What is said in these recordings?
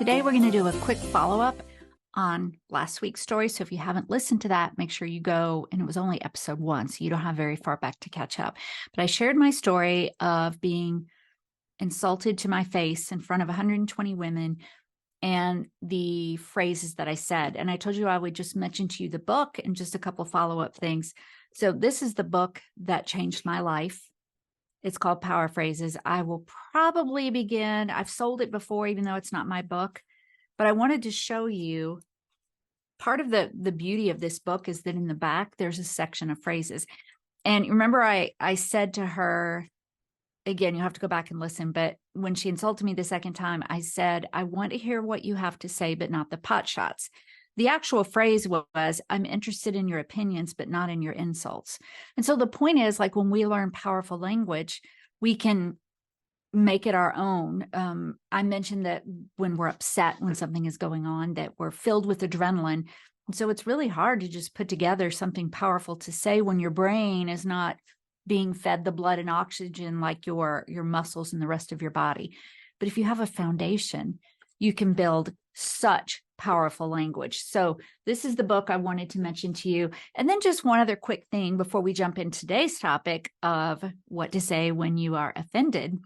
Today, we're going to do a quick follow-up on last week's story. So if you haven't listened to that, make sure you go. And it was only episode 1, so you don't have very far back to catch up. But I shared my story of being insulted to my face in front of 120 women and the phrases that I said. And I told you I would just mention to you the book and just a couple follow-up things. So this is the book that changed my life. It's called Power Phrases. I will probably begin. I've sold it before, even though it's not my book. But I wanted to show you part of the beauty of this book is that in the back, there's a section of phrases. And remember, I said to her, again, you have to go back and listen, but when she insulted me the second time, I said, I want to hear what you have to say, but not the pot shots. The actual phrase was, I'm interested in your opinions, but not in your insults. And so the point is, like, when we learn powerful language, we can make it our own. I mentioned that when we're upset, when something is going on, that we're filled with adrenaline. And so it's really hard to just put together something powerful to say when your brain is not being fed the blood and oxygen like your muscles and the rest of your body. But if you have a foundation, you can build such powerful language. So this is the book I wanted to mention to you. And then just one other quick thing before we jump into today's topic of what to say when you are offended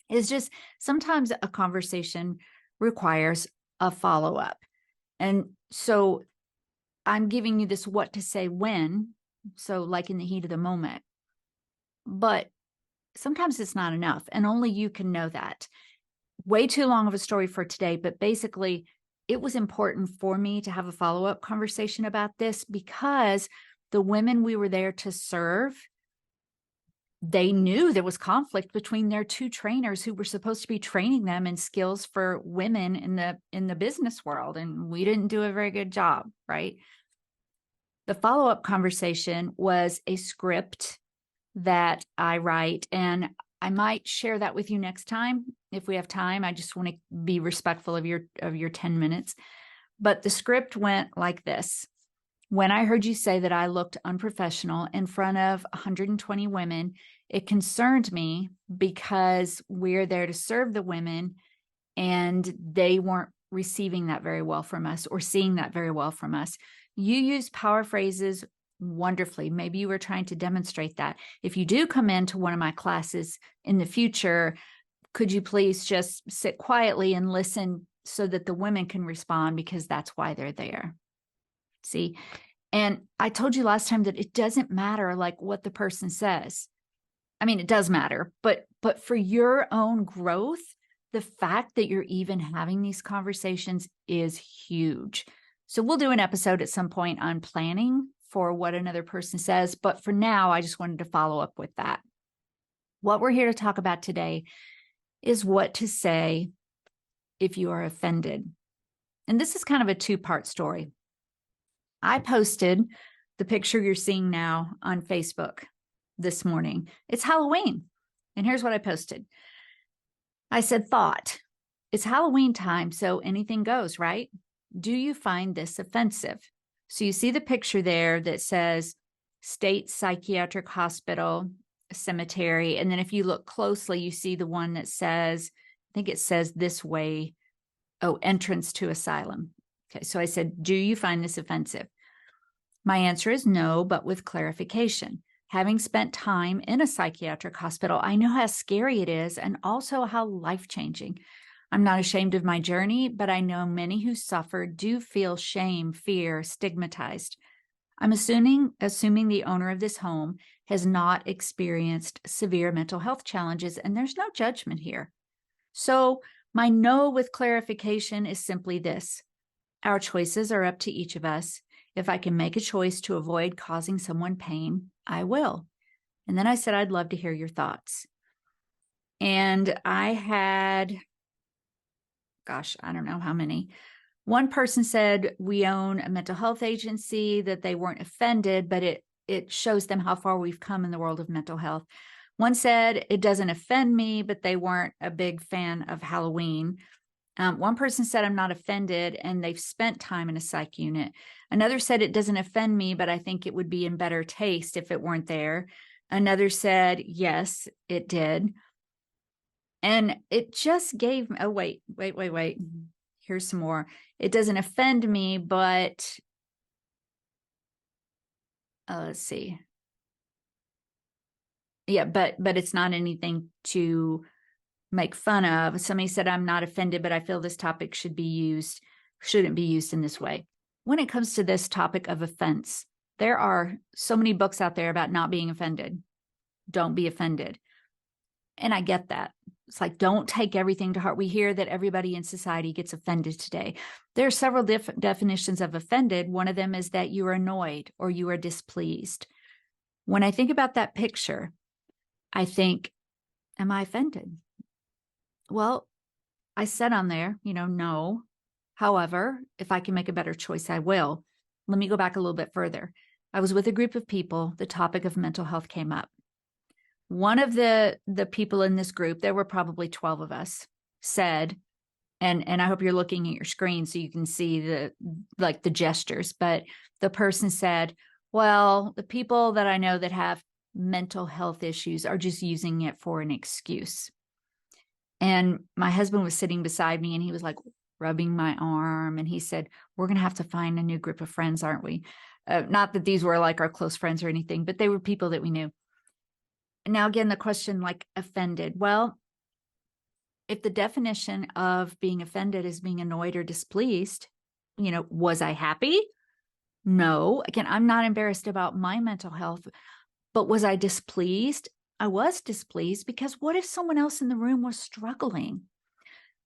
is just sometimes a conversation requires a follow-up. And so I'm giving you this what to say when, so like in the heat of the moment. But sometimes it's not enough, and only you can know that. Way too long of a story for today, but basically it was important for me to have a follow-up conversation about this because the women we were there to serve, they knew there was conflict between their 2 trainers who were supposed to be training them in skills for women in the business world, and we didn't do a very good job, right? The follow-up conversation was a script that I write, and I might share that with you next time if we have time. I just want to be respectful of your 10 minutes. But the script went like this. When I heard you say that I looked unprofessional in front of 120 women, it concerned me because we're there to serve the women and they weren't receiving that very well from us or seeing that very well from us. You use power phrases wonderfully. Maybe you were trying to demonstrate that. If you do come into one of my classes in the future, could you please just sit quietly and listen so that the women can respond, because that's why they're there. See? And I told you last time that it doesn't matter like what the person says. I mean, it does matter, but for your own growth, the fact that you're even having these conversations is huge. So we'll do an episode at some point on planning for what another person says. But for now, I just wanted to follow up with that. What we're here to talk about today is what to say if you are offended. And this is kind of a 2-part story. I posted the picture you're seeing now on Facebook this morning. It's Halloween. And here's what I posted. I said, thought, it's Halloween time, so anything goes, right? Do you find this offensive? So you see the picture there that says State Psychiatric Hospital, Cemetery. And then if you look closely, you see the one that says, I think it says this way, entrance to asylum. Okay, so I said, do you find this offensive? My answer is no, but with clarification. Having spent time in a psychiatric hospital, I know how scary it is and also how life-changing. I'm not ashamed of my journey, but I know many who suffer do feel shame, fear, stigmatized. I'm assuming the owner of this home has not experienced severe mental health challenges, and there's no judgment here. So my no with clarification is simply this. Our choices are up to each of us. If I can make a choice to avoid causing someone pain, I will. And then I said, I'd love to hear your thoughts. And I had, I don't know how many. One person said, we own a mental health agency, that they weren't offended, but it shows them how far we've come in the world of mental health. One said, it doesn't offend me, but they weren't a big fan of Halloween. One person said, I'm not offended, and they've spent time in a psych unit. Another said, it doesn't offend me, but I think it would be in better taste if it weren't there. Another said, yes, it did. And it just gave, oh, wait. here's some more. It doesn't offend me, but let's see. Yeah, but it's not anything to make fun of. Somebody said, I'm not offended, but I feel this topic shouldn't be used in this way. When it comes to this topic of offense, there are so many books out there about not being offended. Don't be offended. And I get that. It's like, don't take everything to heart. We hear that everybody in society gets offended today. There are several definitions of offended. One of them is that you are annoyed or you are displeased. When I think about that picture, I think, am I offended? Well, I said on there, no. However, if I can make a better choice, I will. Let me go back a little bit further. I was with a group of people. The topic of mental health came up. One of the people in this group, there were probably 12 of us, said, and I hope you're looking at your screen so you can see the gestures, but the person said, well, the people that I know that have mental health issues are just using it for an excuse. And my husband was sitting beside me and he was like rubbing my arm. And he said, we're going to have to find a new group of friends, aren't we? Not that these were like our close friends or anything, but they were people that we knew. Now, again, the question like offended. Well, if the definition of being offended is being annoyed or displeased, was I happy? No. Again, I'm not embarrassed about my mental health, but was I displeased? I was displeased because what if someone else in the room was struggling?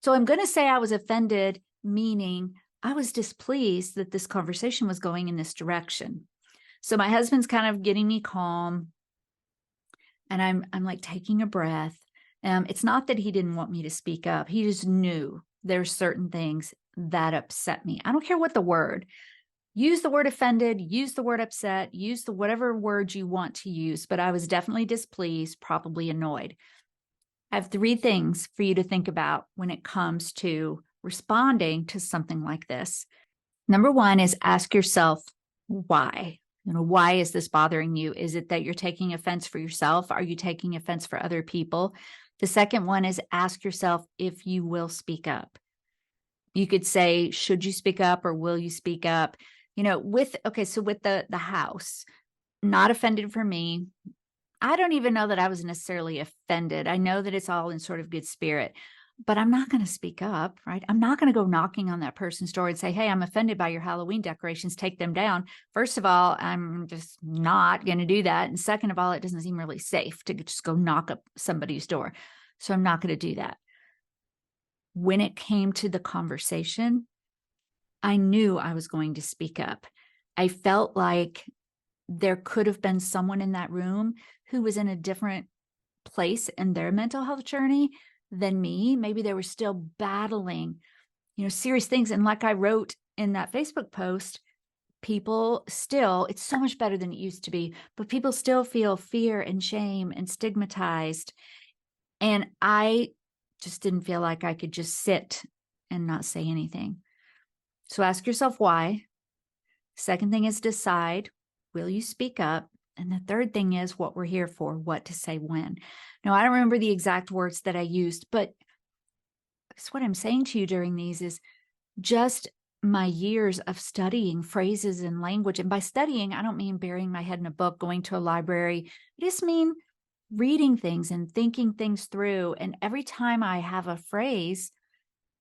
So I'm going to say I was offended, meaning I was displeased that this conversation was going in this direction. So my husband's kind of getting me calm and I'm like taking a breath. It's not that he didn't want me to speak up. He just knew there's certain things that upset me. I don't care what the word. Use the word offended, use the word upset, use the whatever word you want to use, but I was definitely displeased, probably annoyed. I have 3 things for you to think about when it comes to responding to something like this. Number 1 is ask yourself, why? Why is this bothering you? Is it that you're taking offense for yourself? Are you taking offense for other people? The second one is ask yourself if you will speak up. You could say, should you speak up or will you speak up? With the house, not offended for me. I don't even know that I was necessarily offended. I know that it's all in sort of good spirit, but I'm not going to speak up, right? I'm not going to go knocking on that person's door and say, hey, I'm offended by your Halloween decorations. Take them down. First of all, I'm just not going to do that. And second of all, it doesn't seem really safe to just go knock up somebody's door. So I'm not going to do that. When it came to the conversation, I knew I was going to speak up. I felt like there could have been someone in that room who was in a different place in their mental health journey than me. Maybe they were still battling, serious things. And like I wrote in that Facebook post, people still, it's so much better than it used to be, but people still feel fear and shame and stigmatized. And I just didn't feel like I could just sit and not say anything. So ask yourself why. Second thing is decide, will you speak up? And the third thing is what we're here for, what to say when. Now, I don't remember the exact words that I used, but what I'm saying to you during these is just my years of studying phrases and language. And by studying, I don't mean burying my head in a book, going to a library. I just mean reading things and thinking things through. And every time I have a phrase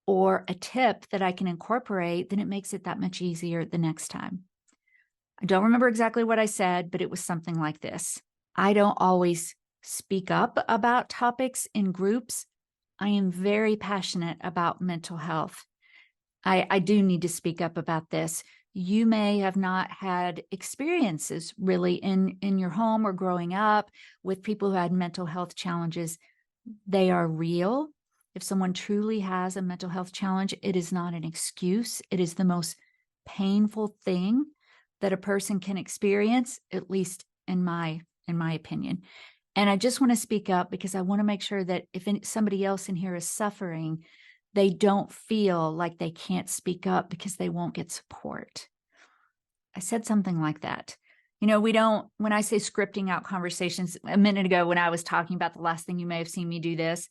or a tip that I can incorporate, then it makes it that much easier the next time. I don't remember exactly what I said, but it was something like this. I don't always speak up about topics in groups. I am very passionate about mental health. I do need to speak up about this. You may have not had experiences really in your home or growing up with people who had mental health challenges. They are real. If someone truly has a mental health challenge, it is not an excuse. It is the most painful thing that a person can experience, at least in my opinion. And I just want to speak up because I want to make sure that if somebody else in here is suffering, they don't feel like they can't speak up because they won't get support. I said something like that. When I say scripting out conversations a minute ago, when I was talking about the last thing you may have seen me do this,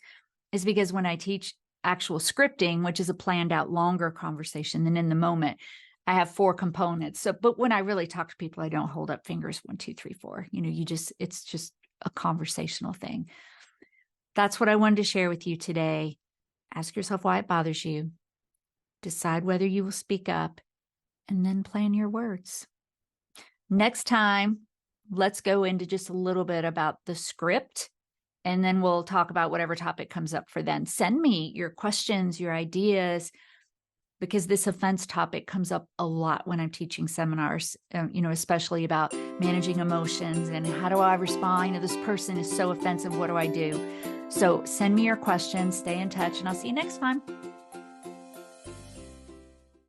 is because when I teach actual scripting, which is a planned out longer conversation than in the moment. I have 4 components. So, but when I really talk to people, I don't hold up fingers 1, 2, 3, 4. It's just a conversational thing. That's what I wanted to share with you today. Ask yourself why it bothers you. Decide whether you will speak up, and then plan your words. Next time, let's go into just a little bit about the script, and then we'll talk about whatever topic comes up for then. Send me your questions, your ideas, because this offense topic comes up a lot when I'm teaching seminars, especially about managing emotions and how do I respond? This person is so offensive. What do I do? So send me your questions, stay in touch, and I'll see you next time.